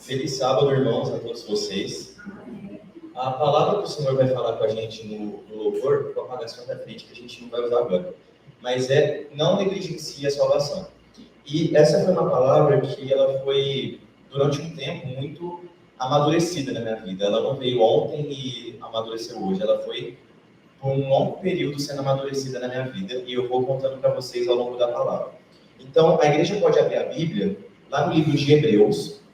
Feliz sábado, irmãos, a todos vocês. A palavra que o Senhor vai falar com a gente no louvor, com a apagação da frente, que a gente não vai usar agora, mas não negligencie a salvação. E essa foi uma palavra que ela foi, durante um tempo, muito amadurecida na minha vida. Ela não veio ontem e amadureceu hoje. Ela foi, por um longo período, sendo amadurecida na minha vida, e eu vou contando para vocês ao longo da palavra. Então, a igreja pode abrir a Bíblia, lá no livro de Hebreus,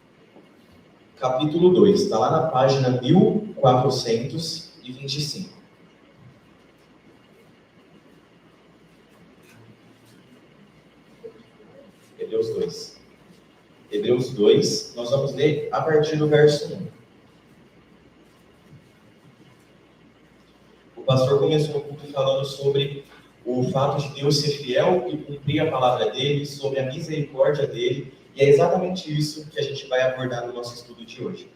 capítulo 2, está lá na página 1425. Hebreus 2. Hebreus 2, nós vamos ler a partir do verso 1. O pastor começou o culto falando sobre o fato de Deus ser fiel e cumprir a palavra dele, sobre a misericórdia dele, e é exatamente isso que a gente vai abordar no nosso estudo de hoje.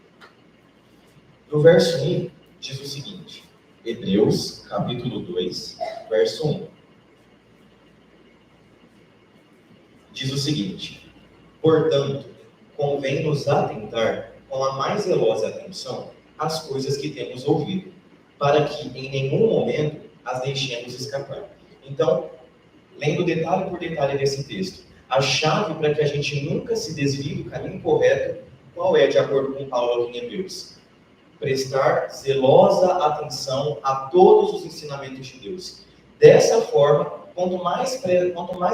No verso 1, diz o seguinte, Hebreus, capítulo 2, verso 1. Diz o seguinte: portanto, convém-nos atentar com a mais zelosa atenção às coisas que temos ouvido, para que em nenhum momento as deixemos escapar. Então, lendo detalhe por detalhe desse texto, a chave para que a gente nunca se desvie do caminho correto, qual é, de acordo com Paulo aqui em Hebreus? Prestar zelosa atenção a todos os ensinamentos de Deus. Dessa forma, quanto mais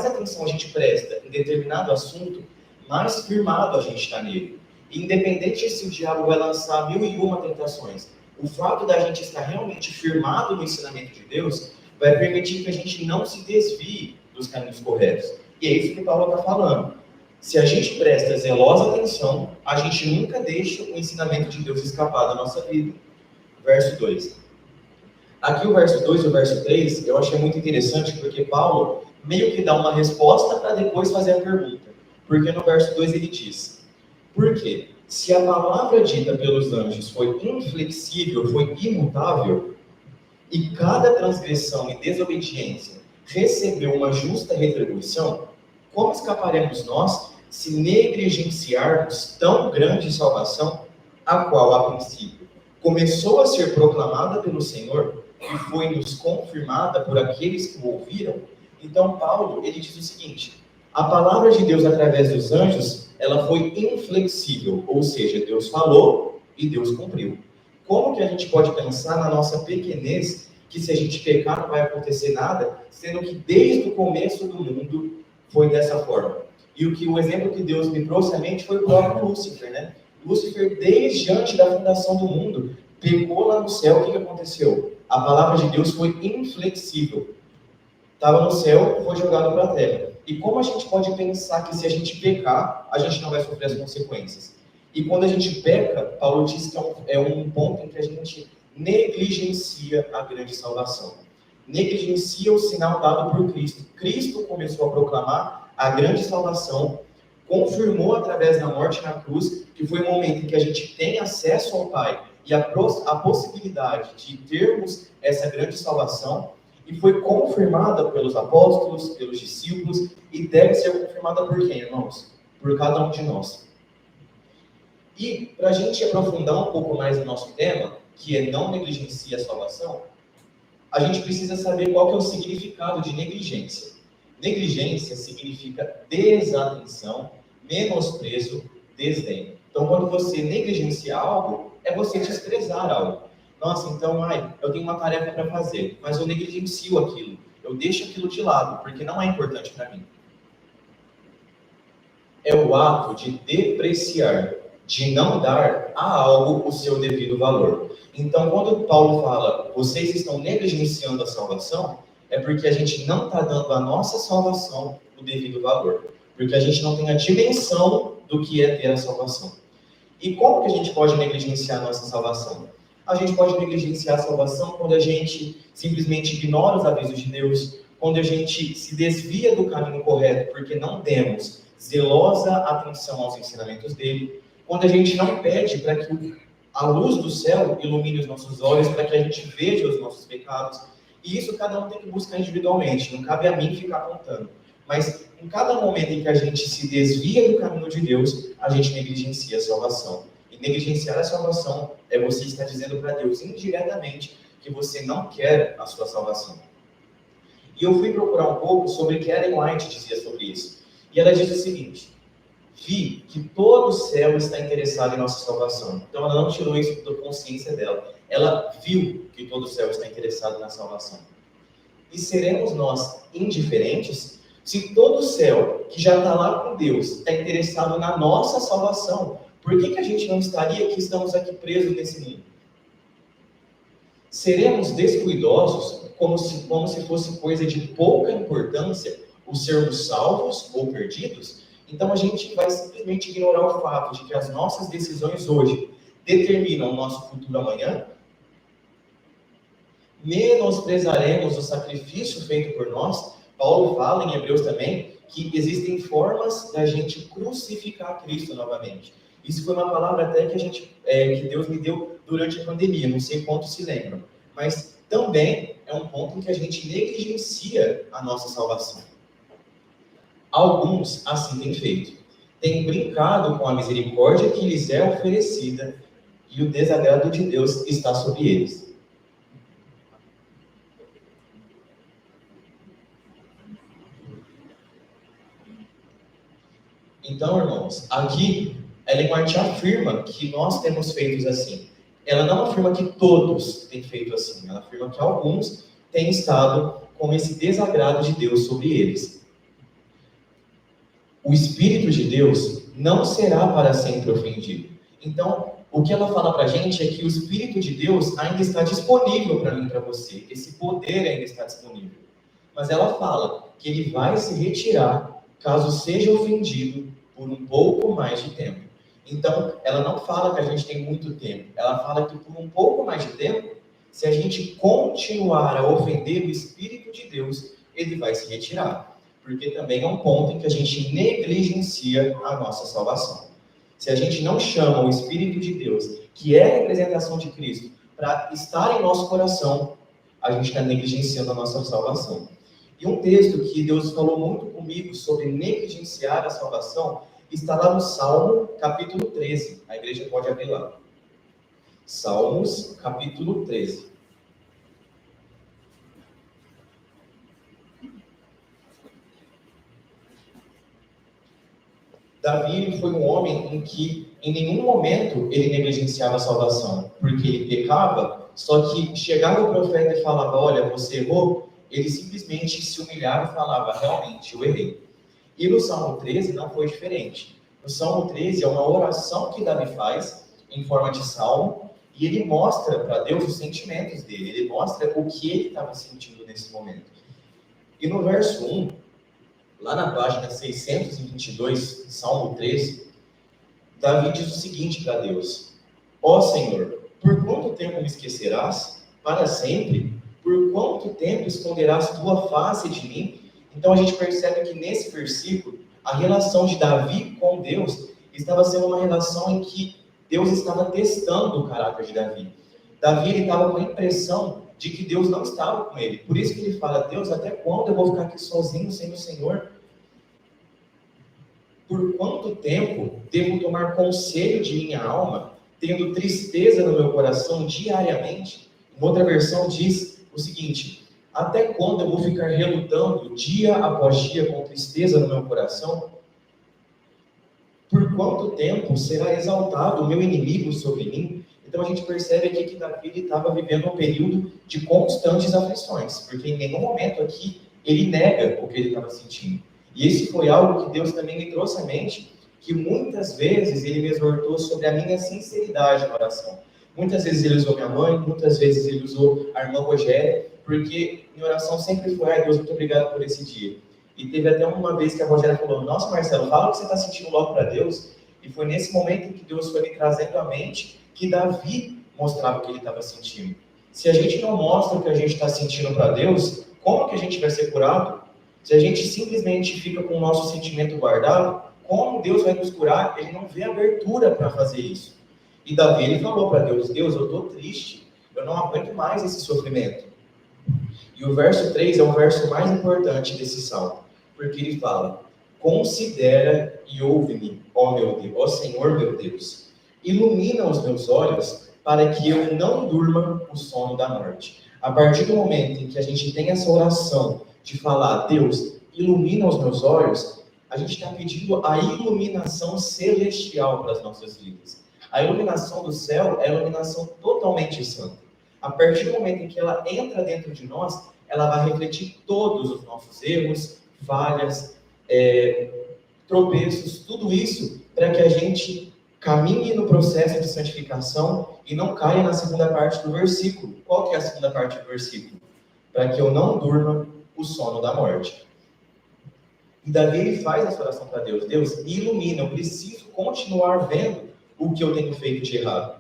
atenção a gente presta em determinado assunto, mais firmado a gente está nele. E independente se o diabo vai lançar 1001 tentações, o fato da gente estar realmente firmado no ensinamento de Deus vai permitir que a gente não se desvie dos caminhos corretos. E é isso que Paulo está falando. Se a gente presta zelosa atenção, a gente nunca deixa o ensinamento de Deus escapar da nossa vida. Verso 2. Aqui o verso 2 e o verso 3, eu achei muito interessante, porque Paulo meio que dá uma resposta para depois fazer a pergunta. Porque no verso 2 ele diz: por quê? Se a palavra dita pelos anjos foi inflexível, foi imutável, e cada transgressão e desobediência recebeu uma justa retribuição, como escaparemos nós se negligenciarmos tão grande salvação, a qual, a princípio, começou a ser proclamada pelo Senhor e foi-nos confirmada por aqueles que o ouviram? Então, Paulo, ele diz o seguinte: a palavra de Deus através dos anjos, ela foi inflexível, ou seja, Deus falou e Deus cumpriu. Como que a gente pode pensar na nossa pequenez, que se a gente pecar não vai acontecer nada, sendo que desde o começo do mundo foi dessa forma? E o exemplo que Deus me trouxe à mente foi o próprio Lúcifer, né? Lúcifer, desde antes da fundação do mundo, pecou lá no céu. O que aconteceu? A palavra de Deus foi inflexível. Estava no céu e foi jogado para a terra. E como a gente pode pensar que se a gente pecar, a gente não vai sofrer as consequências? E quando a gente peca, Paulo diz que é um ponto em que a gente negligencia a grande salvação. Negligencia o sinal dado por Cristo. Cristo começou a proclamar a grande salvação, confirmou através da morte na cruz, que foi o momento em que a gente tem acesso ao Pai e a possibilidade de termos essa grande salvação, e foi confirmada pelos apóstolos, pelos discípulos, e deve ser confirmada por quem, irmãos? Por cada um de nós. E, para a gente aprofundar um pouco mais no nosso tema, que é não negligenciar a salvação, a gente precisa saber qual que é o significado de negligência. Negligência significa desatenção, menosprezo, desdém. Então, quando você negligencia algo, é você desprezar algo. Nossa, então, eu tenho uma tarefa para fazer, mas eu negligencio aquilo. Eu deixo aquilo de lado, porque não é importante para mim. É o ato de depreciar, de não dar a algo o seu devido valor. Então, quando Paulo fala, vocês estão negligenciando a salvação, é porque a gente não está dando a nossa salvação o devido valor. Porque a gente não tem a dimensão do que é ter a salvação. E como que a gente pode negligenciar a nossa salvação? A gente pode negligenciar a salvação quando a gente simplesmente ignora os avisos de Deus, quando a gente se desvia do caminho correto porque não temos zelosa atenção aos ensinamentos dele, quando a gente não pede para que a luz do céu ilumine os nossos olhos, para que a gente veja os nossos pecados. E isso cada um tem que buscar individualmente, não cabe a mim ficar apontando. Mas em cada momento em que a gente se desvia do caminho de Deus, a gente negligencia a salvação. E negligenciar a salvação é você estar dizendo para Deus indiretamente que você não quer a sua salvação. E eu fui procurar um pouco sobre o que Ellen White dizia sobre isso. E ela diz o seguinte: vi que todo o céu está interessado em nossa salvação. Então ela não tirou isso da consciência dela. Ela viu que todo o céu está interessado na salvação. E seremos nós indiferentes se todo o céu, que já está lá com Deus, está interessado na nossa salvação? Por que a gente não estaria aqui, estamos aqui presos nesse mundo? Seremos descuidosos, como se fosse coisa de pouca importância o sermos salvos ou perdidos? Então a gente vai simplesmente ignorar o fato de que as nossas decisões hoje determinam o nosso futuro amanhã? Menosprezaremos o sacrifício feito por nós? Paulo fala em Hebreus também que existem formas da gente crucificar Cristo novamente. Isso foi uma palavra até que Deus me deu durante a pandemia, não sei quantos se lembram. Mas também é um ponto em que a gente negligencia a nossa salvação. Alguns assim têm feito. Têm brincado com a misericórdia que lhes é oferecida e o desagrado de Deus está sobre eles. Então, irmãos, aqui Ellen White afirma que nós temos feito assim. Ela não afirma que todos têm feito assim. Ela afirma que alguns têm estado com esse desagrado de Deus sobre eles. O Espírito de Deus não será para sempre ofendido. Então, o que ela fala para a gente é que o Espírito de Deus ainda está disponível para mim e para você. Esse poder ainda está disponível. Mas ela fala que ele vai se retirar caso seja ofendido por um pouco mais de tempo. Então, ela não fala que a gente tem muito tempo. Ela fala que por um pouco mais de tempo, se a gente continuar a ofender o Espírito de Deus, ele vai se retirar. Porque também é um ponto em que a gente negligencia a nossa salvação. Se a gente não chama o Espírito de Deus, que é a representação de Cristo, para estar em nosso coração, a gente está negligenciando a nossa salvação. E um texto que Deus falou muito comigo sobre negligenciar a salvação está lá no Salmo, capítulo 13. A igreja pode abrir lá. Salmos, capítulo 13. Davi foi um homem em que, em nenhum momento, ele negligenciava a salvação, porque ele pecava, só que chegava o profeta e falava: olha, você errou, ele simplesmente se humilhava e falava: realmente, eu errei. E no Salmo 13 não foi diferente. No Salmo 13 é uma oração que Davi faz, em forma de salmo, e ele mostra para Deus os sentimentos dele, ele mostra o que ele estava sentindo nesse momento. E no verso 1, lá na página 622, Salmo 13, Davi diz o seguinte para Deus: ó Senhor, por quanto tempo me esquecerás? Para sempre? Por quanto tempo esconderás tua face de mim? Então a gente percebe que nesse versículo, a relação de Davi com Deus estava sendo uma relação em que Deus estava testando o caráter de Davi. Davi estava com a impressão de que Deus não estava com ele. Por isso que ele fala: Deus, até quando eu vou ficar aqui sozinho sem o Senhor? Por quanto tempo devo tomar conselho de minha alma, tendo tristeza no meu coração diariamente? Uma outra versão diz o seguinte: até quando eu vou ficar relutando dia após dia com tristeza no meu coração? Por quanto tempo será exaltado o meu inimigo sobre mim? Então a gente percebe aqui que Davi estava vivendo um período de constantes aflições, porque em nenhum momento aqui ele nega o que ele estava sentindo. E isso foi algo que Deus também me trouxe à mente, que muitas vezes ele me exortou sobre a minha sinceridade na oração. Muitas vezes ele usou minha mãe, muitas vezes ele usou a irmã Rogéria, porque minha oração sempre foi: ai Deus, muito obrigado por esse dia. E teve até uma vez que a Rogéria falou: nossa Marcelo, fala o que você está sentindo logo para Deus. E foi nesse momento em que Deus foi me trazendo à mente que Davi mostrava o que ele estava sentindo. Se a gente não mostra o que a gente está sentindo para Deus, como que a gente vai ser curado? Se a gente simplesmente fica com o nosso sentimento guardado, como Deus vai nos curar? Ele não vê abertura para fazer isso. E Davi, ele falou para Deus: Deus, eu estou triste, eu não aguento mais esse sofrimento. E o verso 3 é o verso mais importante desse salmo, porque ele fala: Considera e ouve-me, ó meu Deus, ó Senhor meu Deus. Ilumina os meus olhos para que eu não durma o sono da morte. A partir do momento em que a gente tem essa oração de falar, Deus, ilumina os meus olhos, a gente está pedindo a iluminação celestial para as nossas vidas. A iluminação do céu é a iluminação totalmente santa. A partir do momento em que ela entra dentro de nós, ela vai refletir todos os nossos erros, falhas, tropeços, tudo isso para que a gente caminhe no processo de santificação e não caia na segunda parte do versículo. Qual que é a segunda parte do versículo? Para que eu não durma o sono da morte. E Davi ele faz essa oração para Deus. Deus, me ilumina, eu preciso continuar vendo o que eu tenho feito de errado.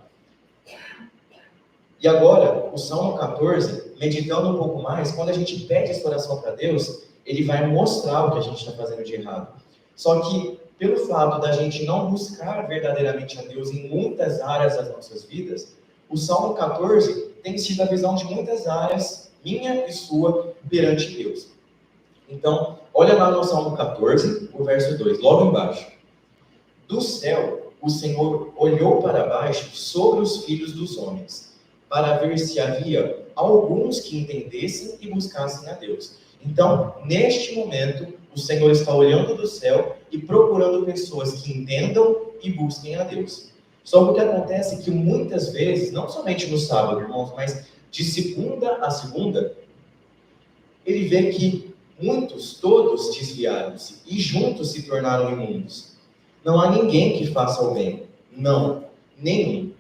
E agora, o Salmo 14, meditando um pouco mais, quando a gente pede essa oração para Deus, ele vai mostrar o que a gente está fazendo de errado. Só que, pelo fato da gente não buscar verdadeiramente a Deus em muitas áreas das nossas vidas, o Salmo 14 tem sido a visão de muitas áreas, minha e sua, perante Deus. Então, olha lá no Salmo 14, o verso 2, logo embaixo. Do céu, o Senhor olhou para baixo sobre os filhos dos homens, para ver se havia alguns que entendessem e buscassem a Deus. Então, neste momento, o Senhor está olhando do céu e procurando pessoas que entendam e busquem a Deus. Só que o que acontece é que muitas vezes, não somente no sábado, irmãos, mas de segunda a segunda, ele vê que muitos, todos desviaram-se e juntos se tornaram imundos. Não há ninguém que faça o bem. Não, nenhum.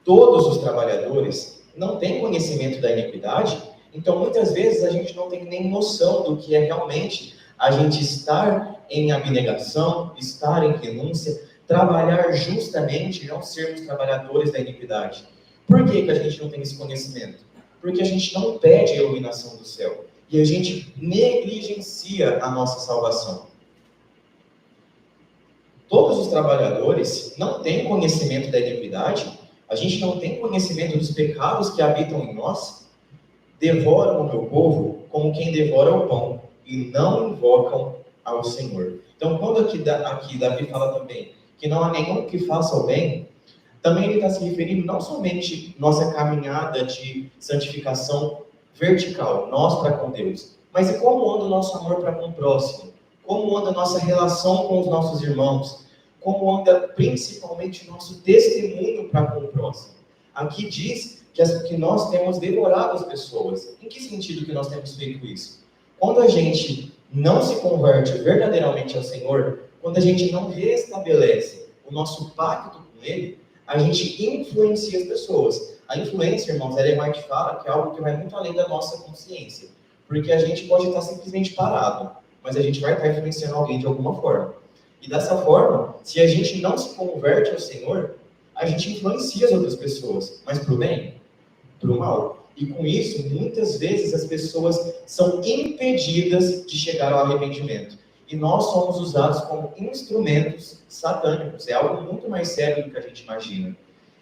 Todos os trabalhadores não têm conhecimento da iniquidade, então muitas vezes a gente não tem nem noção do que é realmente a gente estar em abnegação, estar em renúncia, trabalhar justamente, não sermos trabalhadores da iniquidade. Por que a gente não tem esse conhecimento? Porque a gente não pede a iluminação do céu e a gente negligencia a nossa salvação. Todos os trabalhadores não têm conhecimento da iniquidade, a gente não tem conhecimento dos pecados que habitam em nós, devoram o meu povo como quem devora o pão e não invocam ao Senhor. Então, quando aqui Davi fala também que não há nenhum que faça o bem, também ele está se referindo não somente nossa caminhada de santificação vertical, nós para com Deus, mas e como anda o nosso amor para com o próximo, como anda a nossa relação com os nossos irmãos, como anda principalmente o nosso testemunho para com o próximo. Aqui diz que nós temos devorado as pessoas. Em que sentido que nós temos feito isso? Quando a gente não se converte verdadeiramente ao Senhor, quando a gente não restabelece o nosso pacto com Ele, a gente influencia as pessoas. A influência, irmãos, Ellen White fala que é algo que vai muito além da nossa consciência. Porque a gente pode estar simplesmente parado, mas a gente vai estar influenciando alguém de alguma forma. E dessa forma, se a gente não se converte ao Senhor, a gente influencia as outras pessoas. Mas para o bem? Para o mal. E com isso, muitas vezes as pessoas são impedidas de chegar ao arrependimento. E nós somos usados como instrumentos satânicos. É algo muito mais sério do que a gente imagina.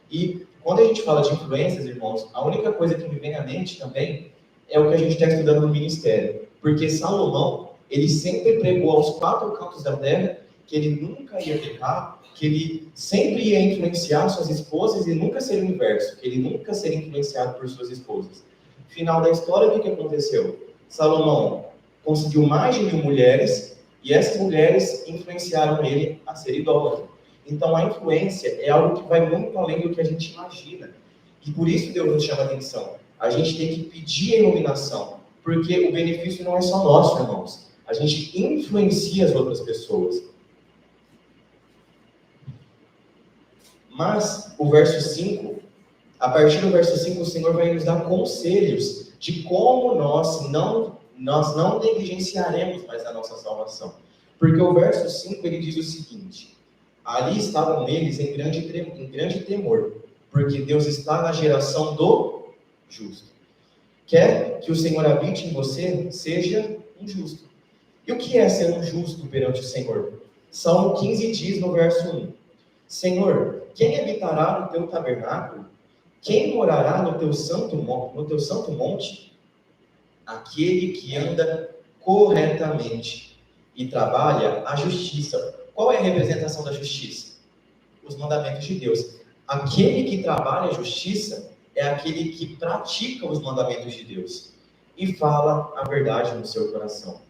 E quando a gente fala de influências, irmãos, a única coisa que me vem à mente também é o que a gente está estudando no ministério. Porque Salomão, ele sempre pregou aos 4 cantos da terra que ele nunca ia pecar, que ele sempre ia influenciar suas esposas e nunca seria o inverso, que ele nunca seria influenciado por suas esposas. Final da história, o que aconteceu? Salomão conseguiu mais de 1000 mulheres e essas mulheres influenciaram ele a ser idólatra. Então a influência é algo que vai muito além do que a gente imagina. E por isso Deus nos chama a atenção. A gente tem que pedir a iluminação, porque o benefício não é só nosso, irmãos. A gente influencia as outras pessoas. Mas o verso 5, a partir do verso 5, o Senhor vai nos dar conselhos de como nós não negligenciaremos mais a nossa salvação. Porque o verso 5, ele diz o seguinte: ali estavam eles em grande temor, porque Deus está na geração do justo. Quer que o Senhor habite em você, seja um justo. E o que é ser um justo perante o Senhor? Salmo 15 diz no verso 1: Senhor, quem habitará no teu tabernáculo? Quem morará no teu santo monte? Aquele que anda corretamente e trabalha a justiça. Qual é a representação da justiça? Os mandamentos de Deus. Aquele que trabalha a justiça é aquele que pratica os mandamentos de Deus e fala a verdade no seu coração.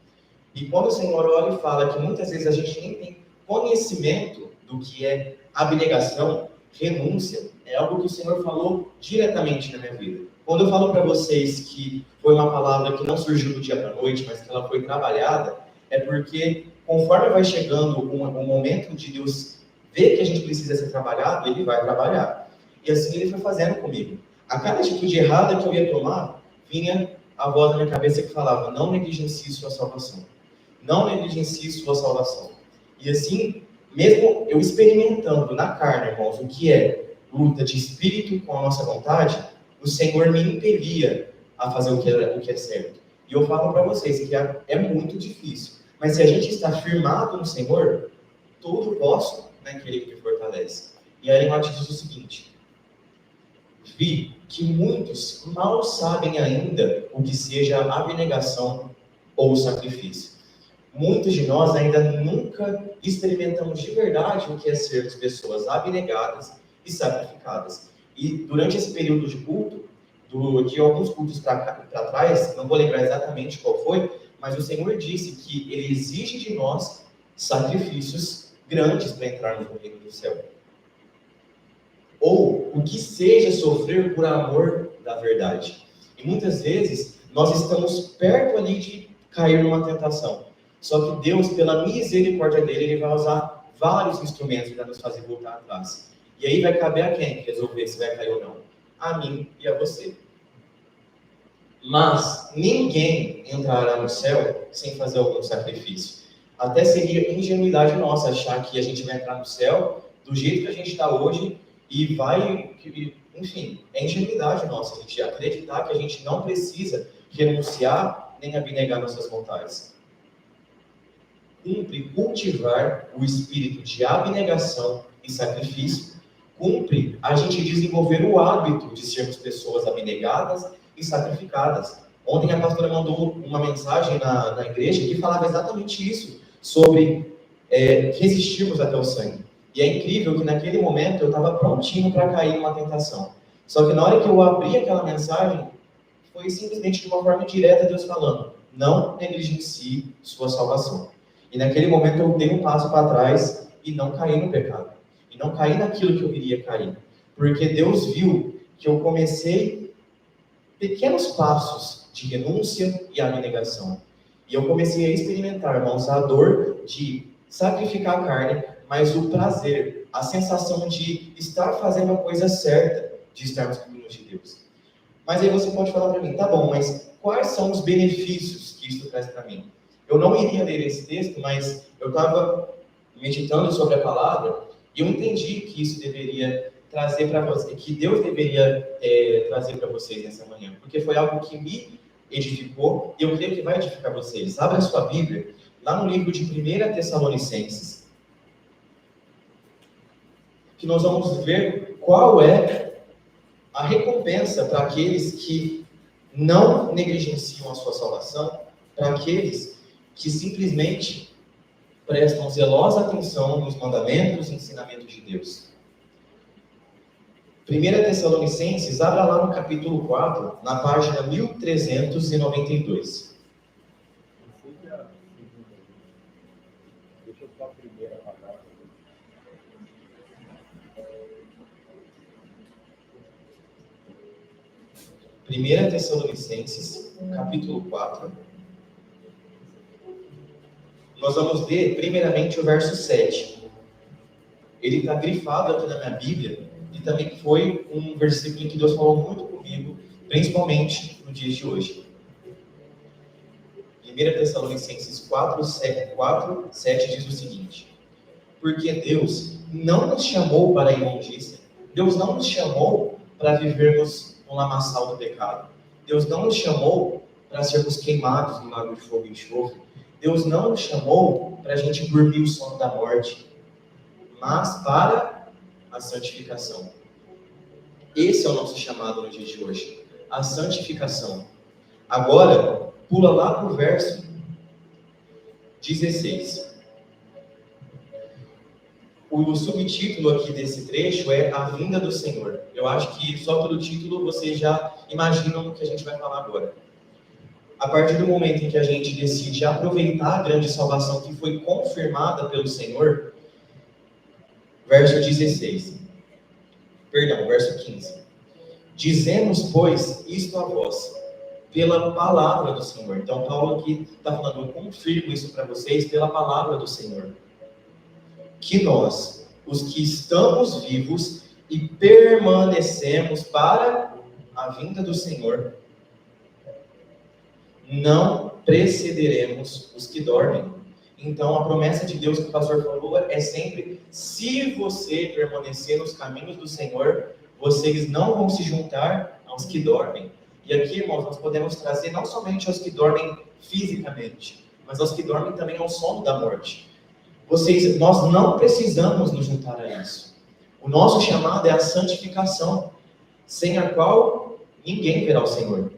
E quando o Senhor olha e fala que muitas vezes a gente nem tem conhecimento do que é abnegação, renúncia, é algo que o Senhor falou diretamente na minha vida. Quando eu falo para vocês que foi uma palavra que não surgiu do dia para a noite, mas que ela foi trabalhada, é porque conforme vai chegando um momento de Deus ver que a gente precisa ser trabalhado, Ele vai trabalhar. E assim Ele foi fazendo comigo. A cada atitude errada que eu ia tomar, vinha a voz na minha cabeça que falava: não negligencie sua salvação. Não negligencie sua salvação. E assim, mesmo eu experimentando na carne, irmãos, o que é luta de espírito com a nossa vontade, o Senhor me impelia a fazer o que é certo. E eu falo para vocês que é muito difícil. Mas se a gente está firmado no Senhor, tudo posso naquele que me fortalece. E aí Ellen diz o seguinte: vi que muitos mal sabem ainda o que seja abnegação ou sacrifício. Muitos de nós ainda nunca experimentamos de verdade o que é sermos pessoas abnegadas e sacrificadas. E durante esse período de culto, de alguns cultos para trás, não vou lembrar exatamente qual foi, mas o Senhor disse que Ele exige de nós sacrifícios grandes para entrarmos no reino do céu. Ou o que seja sofrer por amor da verdade. E muitas vezes nós estamos perto ali de cair numa tentação. Só que Deus, pela misericórdia dele, Ele vai usar vários instrumentos para nos fazer voltar atrás. E aí vai caber a quem resolver se vai cair ou não? A mim e a você. Mas ninguém entrará no céu sem fazer algum sacrifício. Até seria ingenuidade nossa achar que a gente vai entrar no céu do jeito que a gente está hoje e vai, enfim, é ingenuidade nossa a gente acreditar que a gente não precisa renunciar nem abnegar nossas vontades. Cumpre cultivar o espírito de abnegação e sacrifício. Cumpre a gente desenvolver o hábito de sermos pessoas abnegadas e sacrificadas. Ontem a pastora mandou uma mensagem na igreja que falava exatamente isso, sobre resistirmos até o sangue. E é incrível que naquele momento eu estava prontinho para cair numa tentação. Só que na hora que eu abri aquela mensagem, foi simplesmente de uma forma direta Deus falando: não negligencie sua salvação. E naquele momento eu dei um passo para trás e não caí no pecado. E não caí naquilo que eu queria cair. Porque Deus viu que eu comecei pequenos passos de renúncia e abnegação. E eu comecei a experimentar, irmãos, a dor de sacrificar a carne, mas o prazer, a sensação de estar fazendo a coisa certa, de estarmos caminhos de Deus. Mas aí você pode falar para mim: tá bom, mas quais são os benefícios que isso traz para mim? Eu não iria ler esse texto, mas eu estava meditando sobre a palavra e eu entendi que isso deveria trazer para você, que Deus deveria trazer para vocês nessa manhã, porque foi algo que me edificou e eu creio que vai edificar vocês. Abra a sua Bíblia, lá no livro de 1 Tessalonicenses, que nós vamos ver qual é a recompensa para aqueles que não negligenciam a sua salvação, para aqueles que simplesmente prestam zelosa atenção nos mandamentos e ensinamentos de Deus. 1 Tessalonicenses, abra lá no capítulo 4, na página 1392. Deixa eu só a primeira palavra. 1 Tessalonicenses, capítulo 4. Nós vamos ler, primeiramente, o verso 7. Ele está grifado aqui na minha Bíblia, e também foi um versículo que Deus falou muito comigo, principalmente no dia de hoje. 1 Tessalonicenses 4, 7 diz o seguinte: porque Deus não nos chamou para a imundícia, Deus não nos chamou para vivermos no lamaçal do pecado, Deus não nos chamou para sermos queimados no lago de fogo e enxofre, Deus não nos chamou para a gente dormir o sono da morte, mas para a santificação. Esse é o nosso chamado no dia de hoje, a santificação. Agora, pula lá para o verso 16. O subtítulo aqui desse trecho é A Vinda do Senhor. Eu acho que só pelo título vocês já imaginam o que a gente vai falar agora. A partir do momento em que a gente decide aproveitar a grande salvação que foi confirmada pelo Senhor, verso 15. Dizemos, pois, isto a vós, pela palavra do Senhor. Então, Paulo aqui está falando, eu confirmo isso para vocês pela palavra do Senhor. Que nós, os que estamos vivos e permanecemos para a vinda do Senhor, não precederemos os que dormem. Então, a promessa de Deus que o pastor falou é sempre, se você permanecer nos caminhos do Senhor, vocês não vão se juntar aos que dormem. E aqui, irmãos, nós podemos trazer não somente aos que dormem fisicamente, mas aos que dormem também ao sono da morte. Nós não precisamos nos juntar a isso. O nosso chamado é a santificação, sem a qual ninguém verá o Senhor.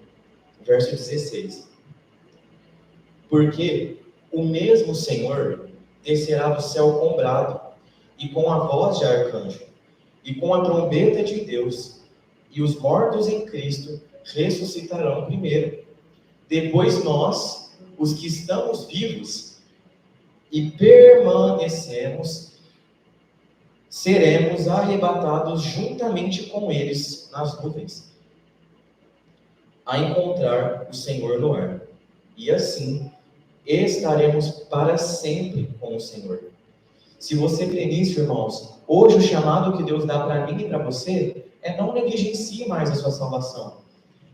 Verso 16. Porque o mesmo Senhor descerá do céu com brado, e com a voz de arcanjo, e com a trombeta de Deus, e os mortos em Cristo ressuscitarão primeiro. Depois nós, os que estamos vivos e permanecemos, seremos arrebatados juntamente com eles nas nuvens, a encontrar o Senhor no ar. E assim estaremos para sempre com o Senhor. Se você crê nisso, irmãos, hoje o chamado que Deus dá para mim e para você é não negligencie mais a sua salvação.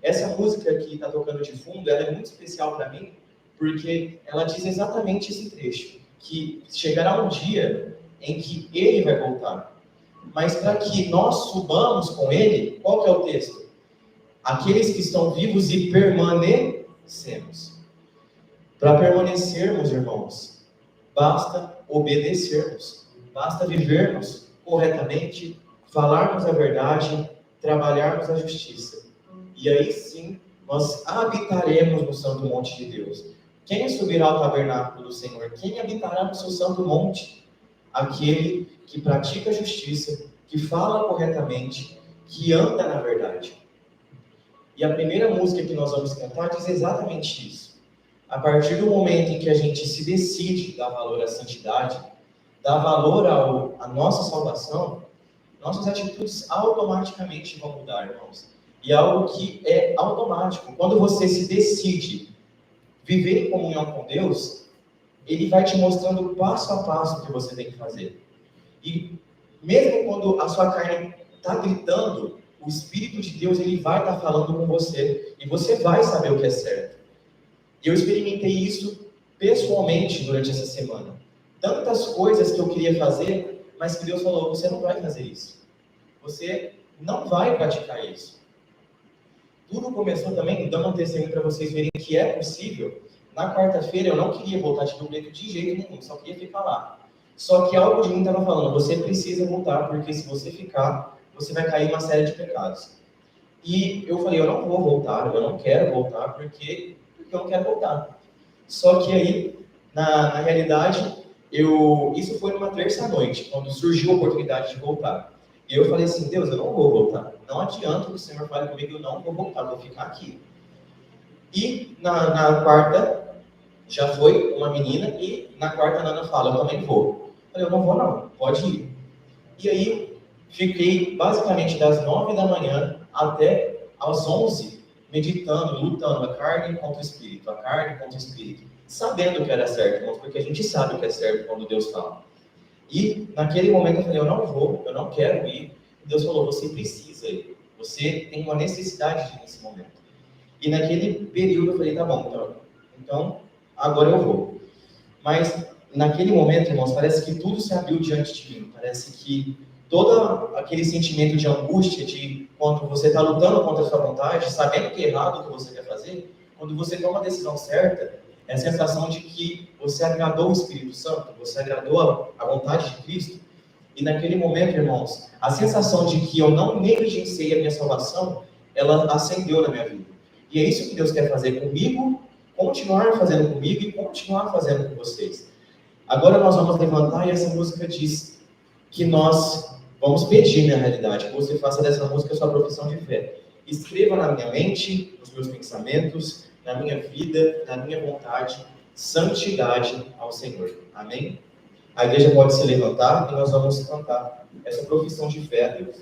Essa música que está tocando de fundo, ela é muito especial para mim, porque ela diz exatamente esse trecho, que chegará um dia em que Ele vai voltar. Mas para que nós subamos com Ele, qual que é o texto? Aqueles que estão vivos e permanecemos. Para permanecermos, irmãos, basta obedecermos, basta vivermos corretamente, falarmos a verdade, trabalharmos a justiça. E aí sim, nós habitaremos no santo monte de Deus. Quem subirá ao tabernáculo do Senhor? Quem habitará no seu santo monte? Aquele que pratica a justiça, que fala corretamente, que anda na verdade. E a primeira música que nós vamos cantar diz exatamente isso. A partir do momento em que a gente se decide dar valor à santidade, dar valor à nossa salvação, nossas atitudes automaticamente vão mudar, irmãos. E é algo que é automático. Quando você se decide viver em comunhão com Deus, Ele vai te mostrando passo a passo o que você tem que fazer. E mesmo quando a sua carne está gritando, o Espírito de Deus ele vai estar falando com você. E você vai saber o que é certo. E eu experimentei isso pessoalmente durante essa semana. Tantas coisas que eu queria fazer, mas que Deus falou, você não vai fazer isso. Você não vai praticar isso. Tudo começou também, dando um testemunho para vocês verem que é possível. Na quarta-feira eu não queria voltar de Rio Preto de jeito nenhum, só queria ficar lá. Só que algo de mim estava falando, você precisa voltar, porque se você ficar, você vai cair em uma série de pecados. E eu falei, eu não vou voltar, eu não quero voltar, porque eu não quero voltar. Só que aí, na realidade, isso foi numa terça-noite, quando surgiu a oportunidade de voltar. E eu falei assim, Deus, eu não vou voltar. Não adianta que o Senhor fale comigo, eu não vou voltar, vou ficar aqui. E na quarta, já foi uma menina, e na quarta a Nana fala, eu também vou. Eu falei, eu não vou não, pode ir. E aí, fiquei basicamente das 9 da manhã até às 11, meditando, lutando a carne contra o espírito, a carne contra o espírito. Sabendo que era certo, irmãos, porque a gente sabe o que é certo quando Deus fala. E naquele momento eu falei, eu não vou, eu não quero ir. E Deus falou, você precisa ir. Você tem uma necessidade de ir nesse momento. E naquele período eu falei, tá bom, então agora eu vou. Mas naquele momento, irmãos, parece que tudo se abriu diante de mim. Parece que todo aquele sentimento de angústia, de quando você está lutando contra a sua vontade, sabendo que é errado o que você quer fazer, quando você toma a decisão certa, é a sensação de que você agradou o Espírito Santo, você agradou a vontade de Cristo. E naquele momento, irmãos, a sensação de que eu não negligenciei a minha salvação, ela acendeu na minha vida. E é isso que Deus quer fazer comigo, continuar fazendo comigo e continuar fazendo com vocês. Agora nós vamos levantar e essa música diz que nós vamos pedir, na realidade, que você faça dessa música a sua profissão de fé. Escreva na minha mente, nos meus pensamentos, na minha vida, na minha vontade, santidade ao Senhor. Amém? A igreja pode se levantar e nós vamos cantar essa profissão de fé a Deus.